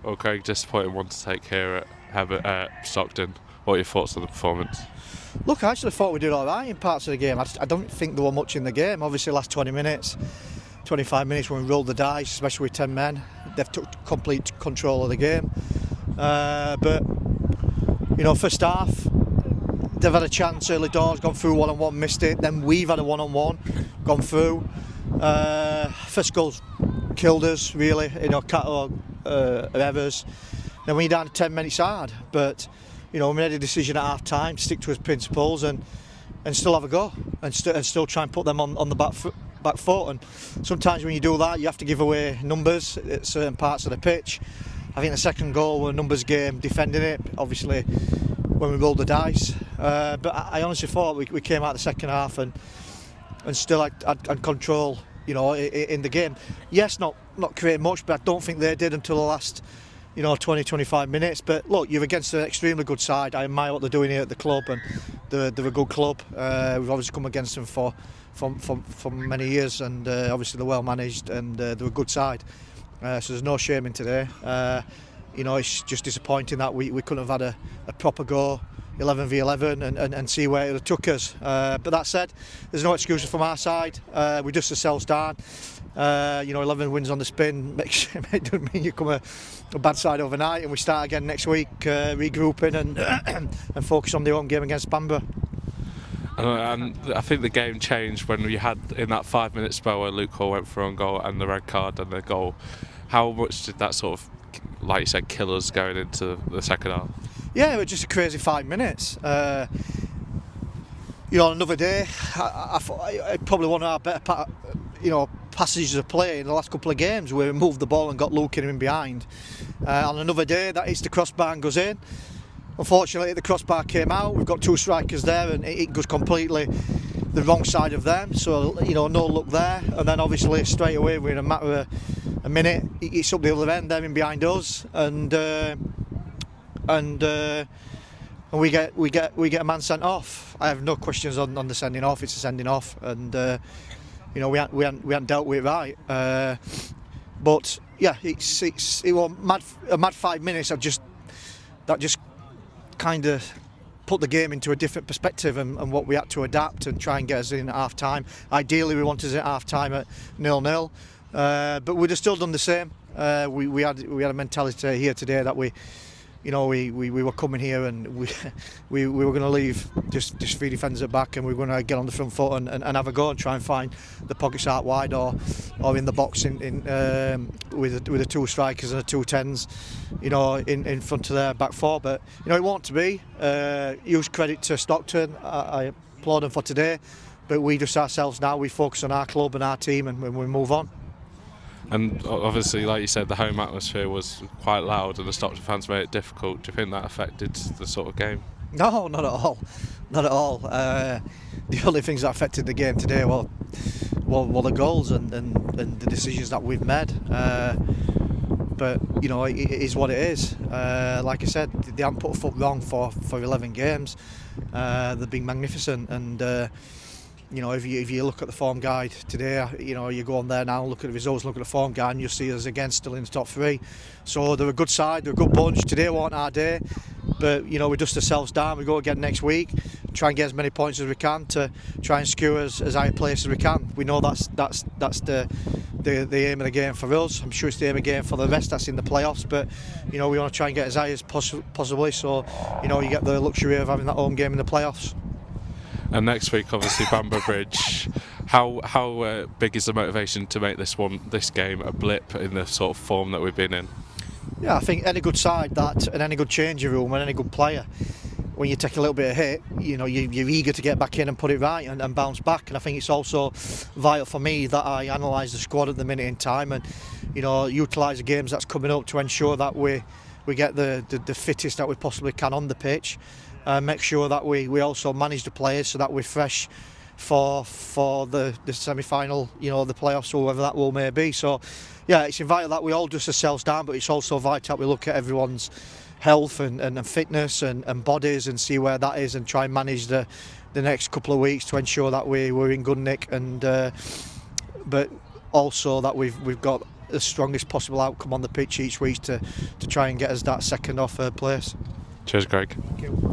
Okay, disappointing one to take here at Stockton. What are your thoughts on the performance? Look, I actually thought we did all right in parts of the game. I don't think there were much in the game. Obviously, last 20 minutes, 25 minutes when we rolled the dice, especially with 10 men, they've took complete control of the game. But, first half, they've had a chance early doors, gone through one-on-one, missed it. Then we've had a one-on-one, gone through. First goal's killed us, really. Cat or Evers. Then when you're down to 10 minutes, hard. But, we made a decision at half time to stick to his principles and still have a go and still try and put them on the back foot. And sometimes when you do that, you have to give away numbers at certain parts of the pitch. I think the second goal was a numbers game, defending it, obviously, when we rolled the dice. But I honestly thought we came out the second half and still had control, in the game. Yes, not create much, but I don't think they did until the last 20-25 minutes. But look, you're against an extremely good side. I admire what they're doing here at the club, and they're a good club. We've obviously come against them for many years, and obviously they're well managed, and they're a good side. So there's no shame in today. It's just disappointing that we couldn't have had a proper go 11v11 and see where it took us. But that said, there's no excuses from our side. We dust ourselves down. 11 wins on the spin doesn't mean you come a bad side overnight, and we start again next week, regrouping and focus on the home game against Bamber. And I think the game changed when we had in that 5-minute spell where Luke Hall went for on goal and the red card and the goal. How much did that sort of, like you said, kill us going into the second half? Yeah, it was just a crazy 5 minutes. On another day, I probably one of our better passages of play in the last couple of games where we moved the ball and got Luke in behind. On another day, that hits the crossbar and goes in. Unfortunately, the crossbar came out. We've got two strikers there, and it goes completely the wrong side of them. So no luck there. And then obviously straight away, we're in a matter of a minute, it's up the other end, they're in behind us, and we get a man sent off. I have no questions on the sending off. It's a sending off, and we hadn't dealt with it right. But yeah, it was a mad 5 minutes. That just kind of put the game into a different perspective and what we had to adapt and try and get us in at half time. Ideally, we wanted us at half time at 0-0, but we'd have still done the same. We had a mentality here today that we were coming here and we were going to leave just 3 defenders at back, and we were going to get on the front foot and have a go and try and find the pockets out wide or in the box with the two strikers and the two tens, in front of their back four. But it won't to be. Huge credit to Stockton. I applaud them for today. But we just ourselves now. We focus on our club and our team, and we move on. And obviously, like you said, the home atmosphere was quite loud and the Stockton fans made it difficult. Do you think that affected the sort of game? No, not at all. Not at all. The only things that affected the game today were the goals and the decisions that we've made. But, it is what it is. Like I said, they haven't put a foot wrong for 11 games. They've been magnificent, and if you look at the form guide today, you go on there now, look at the results, look at the form guide, and you'll see us again still in the top 3. So they're a good side, they're a good bunch. Today wasn't our day, but we dust ourselves down. We go again next week, try and get as many points as we can to try and secure as high a place as we can. We know that's the aim of the game for us. I'm sure it's the aim of the game for the rest that's in the playoffs, but we want to try and get as high as possibly. So you get the luxury of having that home game in the playoffs. And next week, obviously, Bamber Bridge. How big is the motivation to make this game a blip in the sort of form that we've been in? Yeah, I think any good side and any good changing room and any good player, when you take a little bit of hit, you're eager to get back in and put it right and bounce back. And I think it's also vital for me that I analyse the squad at the minute in time and utilise the games that's coming up to ensure that we get the fittest that we possibly can on the pitch. Make sure that we also manage the players so that we're fresh for the semi-final, the playoffs or whatever that will may be. So yeah, it's vital that we all dust ourselves down, but it's also vital that we look at everyone's health and fitness and bodies and see where that is and try and manage the next couple of weeks to ensure that we're in good nick, and but also that we've got the strongest possible outcome on the pitch each week to try and get us that second or third place. Cheers, Greg. Thank you.